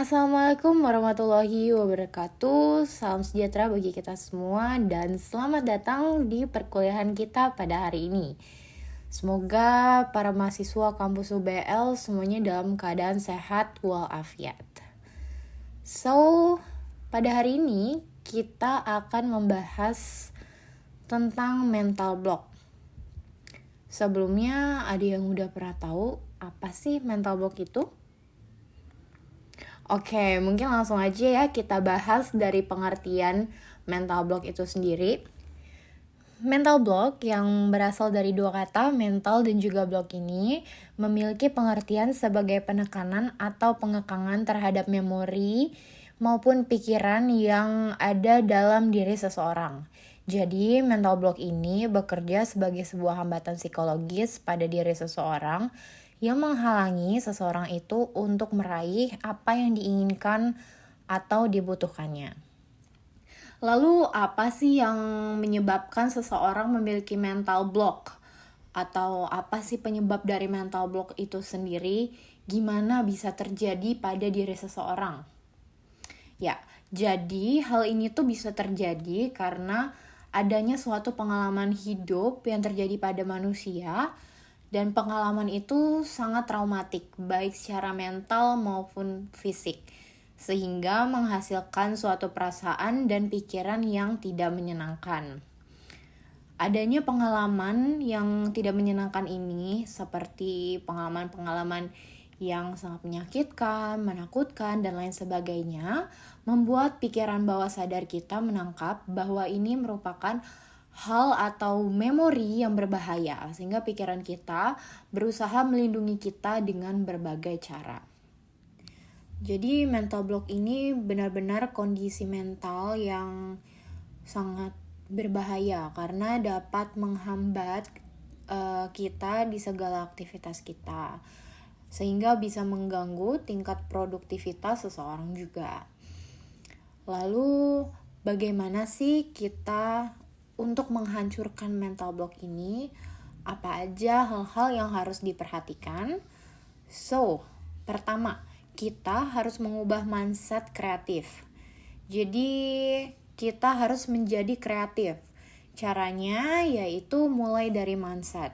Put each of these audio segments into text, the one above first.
Assalamualaikum warahmatullahi wabarakatuh. Salam sejahtera bagi kita semua dan selamat datang di perkuliahan kita pada hari ini. Semoga para mahasiswa kampus UBL semuanya dalam keadaan sehat walafiat. Pada hari ini kita akan membahas tentang mental block. Sebelumnya ada yang udah pernah tahu apa sih mental block itu? Oke, mungkin langsung aja ya kita bahas dari pengertian mental block itu sendiri. Mental block yang berasal dari dua kata, mental dan juga block ini, memiliki pengertian sebagai penekanan atau pengekangan terhadap memori maupun pikiran yang ada dalam diri seseorang. Jadi, mental block ini bekerja sebagai sebuah hambatan psikologis pada diri seseorang yang menghalangi seseorang itu untuk meraih apa yang diinginkan atau dibutuhkannya. Lalu apa sih yang menyebabkan seseorang memiliki mental block? Atau apa sih penyebab dari mental block itu sendiri? Gimana bisa terjadi pada diri seseorang? Ya, jadi hal ini tuh bisa terjadi karena adanya suatu pengalaman hidup yang terjadi pada manusia. Dan pengalaman itu sangat traumatik, baik secara mental maupun fisik, sehingga menghasilkan suatu perasaan dan pikiran yang tidak menyenangkan. Adanya pengalaman yang tidak menyenangkan ini, seperti pengalaman-pengalaman yang sangat menyakitkan, menakutkan, dan lain sebagainya, membuat pikiran bawah sadar kita menangkap bahwa ini merupakan hal atau memori yang berbahaya, sehingga pikiran kita berusaha melindungi kita dengan berbagai cara. Jadi mental block ini benar-benar kondisi mental yang sangat berbahaya karena dapat menghambat kita di segala aktivitas kita, sehingga bisa mengganggu tingkat produktivitas seseorang juga. Lalu bagaimana sih kita untuk menghancurkan mental block ini? Apa aja hal-hal yang harus diperhatikan? Pertama, kita harus mengubah mindset kreatif. Jadi, kita harus menjadi kreatif. Caranya yaitu mulai dari mindset.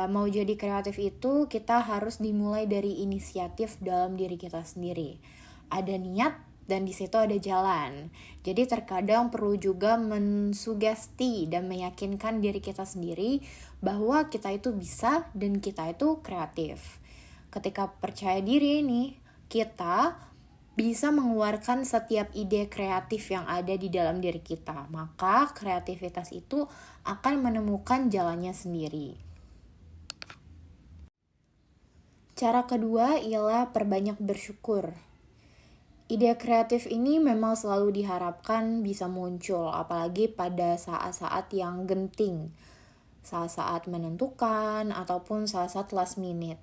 Mau jadi kreatif itu kita harus dimulai dari inisiatif dalam diri kita sendiri. Ada niat dan di situ ada jalan. Jadi terkadang perlu juga mensugesti dan meyakinkan diri kita sendiri bahwa kita itu bisa dan kita itu kreatif. Ketika percaya diri ini, kita bisa mengeluarkan setiap ide kreatif yang ada di dalam diri kita. Maka kreativitas itu akan menemukan jalannya sendiri. Cara kedua ialah perbanyak bersyukur. Ide kreatif ini memang selalu diharapkan bisa muncul, apalagi pada saat-saat yang genting, saat-saat menentukan, ataupun saat-saat last minute.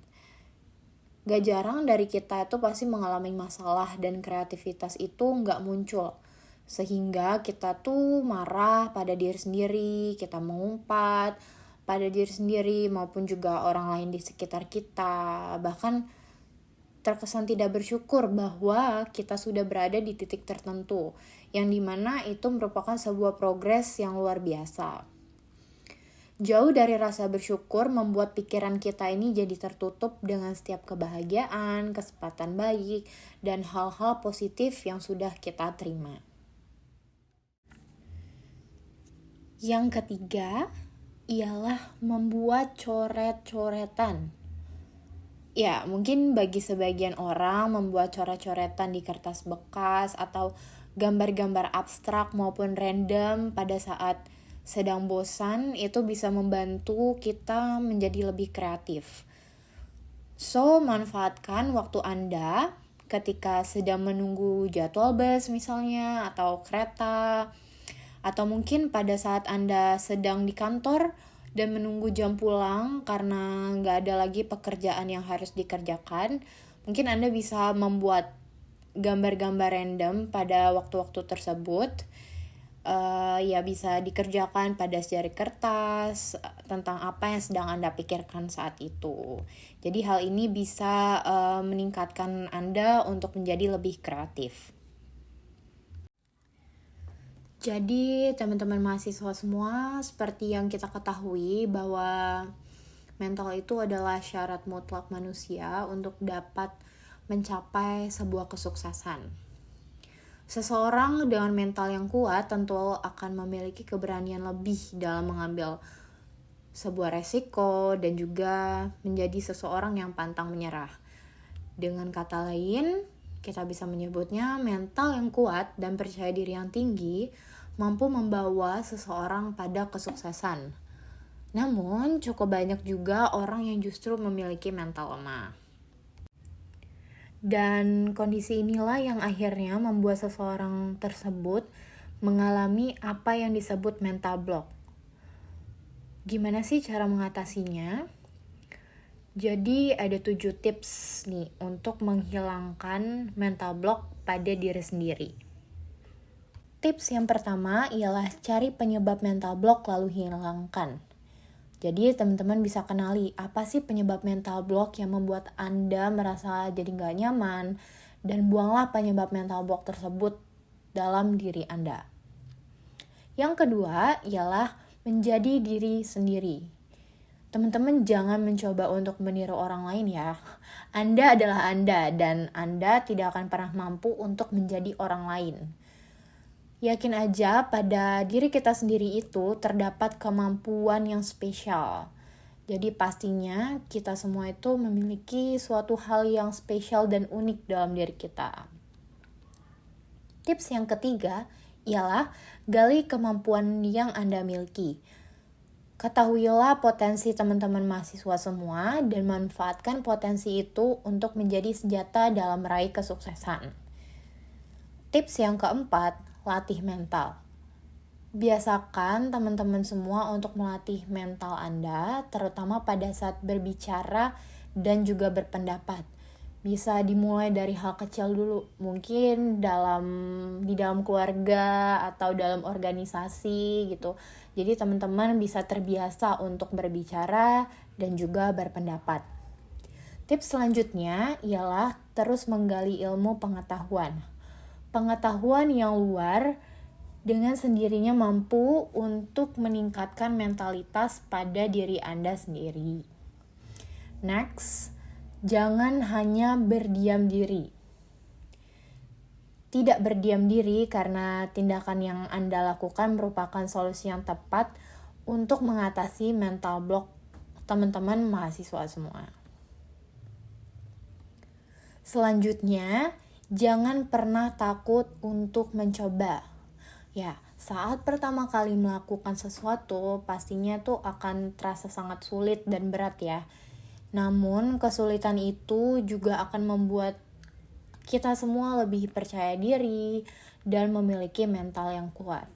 Gak jarang dari kita itu pasti mengalami masalah dan kreativitas itu gak muncul. Sehingga kita tuh marah pada diri sendiri, kita mengumpat pada diri sendiri maupun juga orang lain di sekitar kita. Bahkan terkesan tidak bersyukur bahwa kita sudah berada di titik tertentu, yang dimana itu merupakan sebuah progres yang luar biasa. Jauh dari rasa bersyukur membuat pikiran kita ini jadi tertutup dengan setiap kebahagiaan, kesempatan baik, dan hal-hal positif yang sudah kita terima. Yang ketiga ialah membuat coret-coretan. Ya, mungkin bagi sebagian orang membuat coret-coretan di kertas bekas atau gambar-gambar abstrak maupun random pada saat sedang bosan itu bisa membantu kita menjadi lebih kreatif. Manfaatkan waktu Anda ketika sedang menunggu jadwal bus misalnya atau kereta, atau mungkin pada saat Anda sedang di kantor dan menunggu jam pulang karena nggak ada lagi pekerjaan yang harus dikerjakan, mungkin Anda bisa membuat gambar-gambar random pada waktu-waktu tersebut. ya bisa dikerjakan pada secari kertas tentang apa yang sedang Anda pikirkan saat itu. Jadi hal ini bisa meningkatkan Anda untuk menjadi lebih kreatif. Jadi teman-teman mahasiswa semua, seperti yang kita ketahui bahwa mental itu adalah syarat mutlak manusia untuk dapat mencapai sebuah kesuksesan. Seseorang dengan mental yang kuat tentu akan memiliki keberanian lebih dalam mengambil sebuah resiko dan juga menjadi seseorang yang pantang menyerah. Dengan kata lain, kita bisa menyebutnya mental yang kuat dan percaya diri yang tinggi mampu membawa seseorang pada kesuksesan. Namun, cukup banyak juga orang yang justru memiliki mental lemah. Dan kondisi inilah yang akhirnya membuat seseorang tersebut mengalami apa yang disebut mental block. Gimana sih cara mengatasinya? Jadi ada 7 tips nih untuk menghilangkan mental block pada diri sendiri. Tips yang pertama ialah cari penyebab mental block lalu hilangkan. Jadi teman-teman bisa kenali apa sih penyebab mental block yang membuat Anda merasa jadi nggak nyaman, dan buanglah penyebab mental block tersebut dalam diri Anda. Yang kedua ialah menjadi diri sendiri. Teman-teman jangan mencoba untuk meniru orang lain ya. Anda adalah Anda dan Anda tidak akan pernah mampu untuk menjadi orang lain. Yakin aja pada diri kita sendiri itu terdapat kemampuan yang spesial. Jadi pastinya kita semua itu memiliki suatu hal yang spesial dan unik dalam diri kita. Tips yang ketiga ialah gali kemampuan yang Anda miliki. Ketahuilah potensi teman-teman mahasiswa semua dan manfaatkan potensi itu untuk menjadi senjata dalam meraih kesuksesan. Tips yang keempat, latih mental. Biasakan teman-teman semua untuk melatih mental Anda, terutama pada saat berbicara dan juga berpendapat. Bisa dimulai dari hal kecil dulu, mungkin di dalam keluarga atau dalam organisasi gitu. Jadi teman-teman bisa terbiasa untuk berbicara dan juga berpendapat. Tips selanjutnya ialah terus menggali ilmu pengetahuan. Pengetahuan yang luar dengan sendirinya mampu untuk meningkatkan mentalitas pada diri Anda sendiri. Next, jangan hanya berdiam diri. Tidak berdiam diri karena tindakan yang Anda lakukan merupakan solusi yang tepat untuk mengatasi mental block teman-teman mahasiswa semua. Selanjutnya, jangan pernah takut untuk mencoba. Ya, saat pertama kali melakukan sesuatu, pastinya tuh akan terasa sangat sulit dan berat ya. Namun, kesulitan itu juga akan membuat kita semua lebih percaya diri dan memiliki mental yang kuat.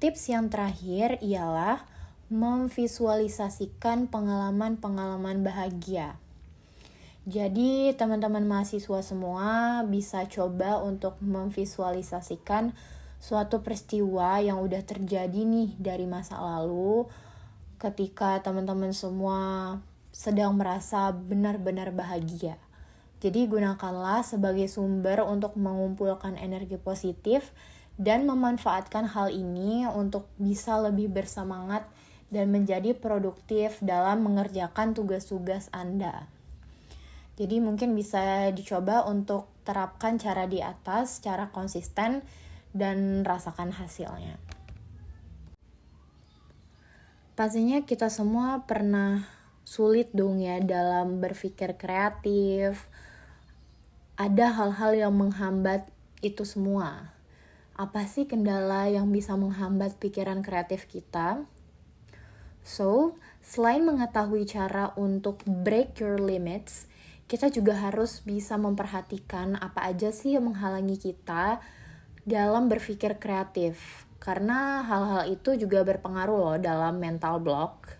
Tips yang terakhir ialah memvisualisasikan pengalaman-pengalaman bahagia. Jadi teman-teman mahasiswa semua bisa coba untuk memvisualisasikan suatu peristiwa yang udah terjadi nih dari masa lalu ketika teman-teman semua sedang merasa benar-benar bahagia. Jadi gunakanlah sebagai sumber untuk mengumpulkan energi positif dan memanfaatkan hal ini untuk bisa lebih bersemangat dan menjadi produktif dalam mengerjakan tugas-tugas Anda. Jadi mungkin bisa dicoba untuk terapkan cara di atas secara konsisten dan rasakan hasilnya. Pastinya kita semua pernah sulit dong ya dalam berpikir kreatif. Ada hal-hal yang menghambat itu semua. Apa sih kendala yang bisa menghambat pikiran kreatif kita? So, selain mengetahui cara untuk break your limits, kita juga harus bisa memperhatikan apa aja sih yang menghalangi kita dalam berpikir kreatif. Karena hal-hal itu juga berpengaruh loh dalam mental block.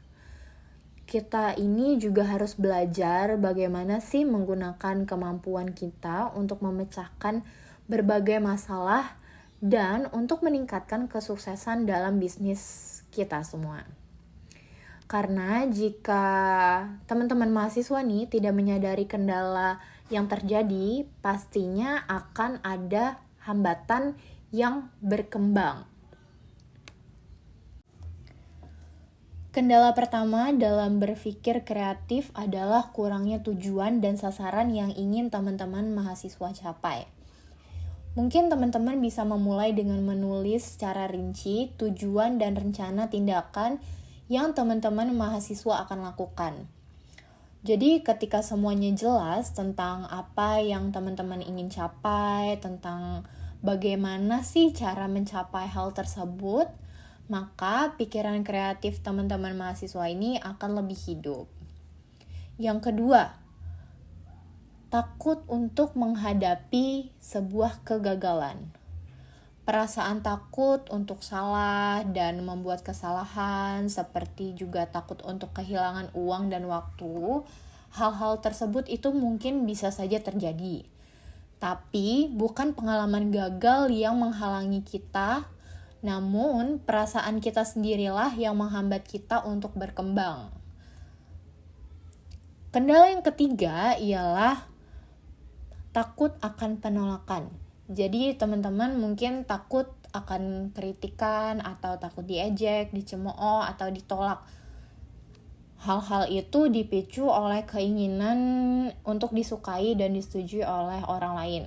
Kita ini juga harus belajar bagaimana sih menggunakan kemampuan kita untuk memecahkan berbagai masalah dan untuk meningkatkan kesuksesan dalam bisnis kita semua. Karena jika teman-teman mahasiswa nih tidak menyadari kendala yang terjadi, pastinya akan ada hambatan yang berkembang. Kendala pertama dalam berpikir kreatif adalah kurangnya tujuan dan sasaran yang ingin teman-teman mahasiswa capai. Mungkin teman-teman bisa memulai dengan menulis secara rinci tujuan dan rencana tindakan yang teman-teman mahasiswa akan lakukan. Jadi ketika semuanya jelas tentang apa yang teman-teman ingin capai, tentang bagaimana sih cara mencapai hal tersebut, maka pikiran kreatif teman-teman mahasiswa ini akan lebih hidup. Yang kedua, takut untuk menghadapi sebuah kegagalan. Perasaan takut untuk salah dan membuat kesalahan, seperti juga takut untuk kehilangan uang dan waktu, hal-hal tersebut itu mungkin bisa saja terjadi. Tapi bukan pengalaman gagal yang menghalangi kita, namun perasaan kita sendirilah yang menghambat kita untuk berkembang. Kendala yang ketiga ialah takut akan penolakan. Jadi teman-teman mungkin takut akan kritikan atau takut diejek, dicemooh atau ditolak. Hal-hal itu dipicu oleh keinginan untuk disukai dan disetujui oleh orang lain.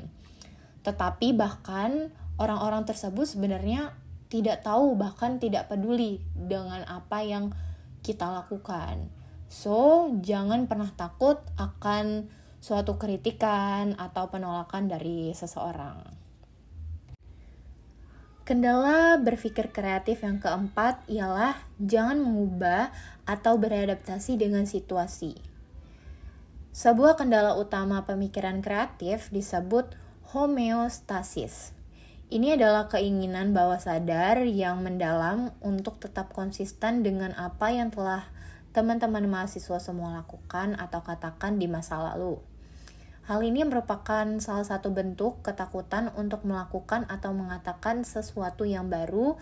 Tetapi bahkan orang-orang tersebut sebenarnya tidak tahu, bahkan tidak peduli dengan apa yang kita lakukan. So, jangan pernah takut akan suatu kritikan atau penolakan dari seseorang. Kendala berpikir kreatif yang keempat ialah jangan mengubah atau beradaptasi dengan situasi. Sebuah kendala utama pemikiran kreatif disebut homeostasis. Ini adalah keinginan bawah sadar yang mendalam untuk tetap konsisten dengan apa yang telah teman-teman mahasiswa semua lakukan atau katakan di masa lalu. Hal ini merupakan salah satu bentuk ketakutan untuk melakukan atau mengatakan sesuatu yang baru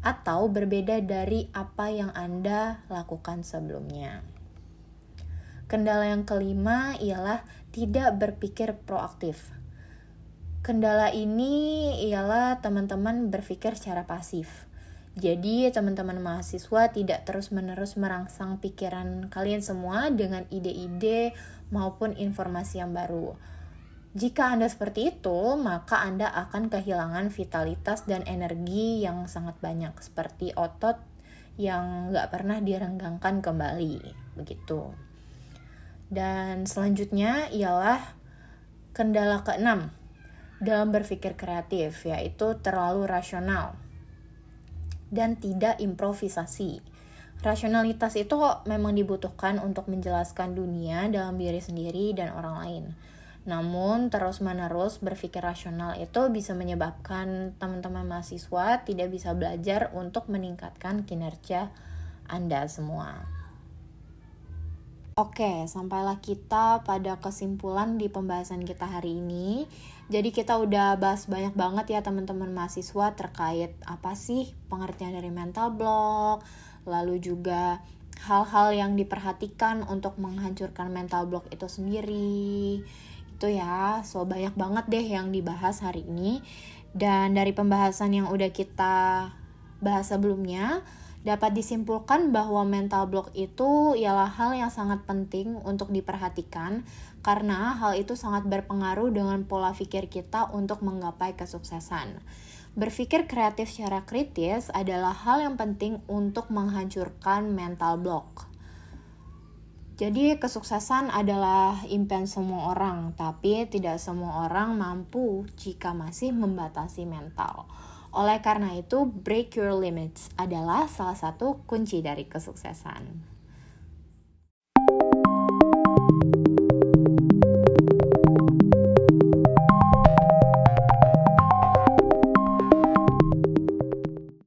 atau berbeda dari apa yang Anda lakukan sebelumnya. Kendala yang kelima ialah tidak berpikir proaktif. Kendala ini ialah teman-teman berpikir secara pasif. Jadi teman-teman mahasiswa tidak terus-menerus merangsang pikiran kalian semua dengan ide-ide maupun informasi yang baru. Jika Anda seperti itu, maka Anda akan kehilangan vitalitas dan energi yang sangat banyak, seperti otot yang gak pernah direnggangkan kembali, begitu. Dan selanjutnya ialah kendala keenam dalam berpikir kreatif, yaitu terlalu rasional dan tidak improvisasi. Rasionalitas itu memang dibutuhkan untuk menjelaskan dunia dalam diri sendiri dan orang lain. Namun terus-menerus berpikir rasional itu bisa menyebabkan teman-teman mahasiswa tidak bisa belajar untuk meningkatkan kinerja Anda semua. Oke, sampailah kita pada kesimpulan di pembahasan kita hari ini. Jadi kita udah bahas banyak banget ya teman-teman mahasiswa terkait apa sih pengertian dari mental block, lalu juga hal-hal yang diperhatikan untuk menghancurkan mental block itu sendiri. Itu ya, so banyak banget deh yang dibahas hari ini. Dan dari pembahasan yang udah kita bahas sebelumnya, dapat disimpulkan bahwa mental block itu ialah hal yang sangat penting untuk diperhatikan karena hal itu sangat berpengaruh dengan pola pikir kita untuk menggapai kesuksesan. Berpikir kreatif secara kritis adalah hal yang penting untuk menghancurkan mental block. Jadi kesuksesan adalah impian semua orang, tapi tidak semua orang mampu jika masih membatasi mental. Oleh karena itu, break your limits adalah salah satu kunci dari kesuksesan.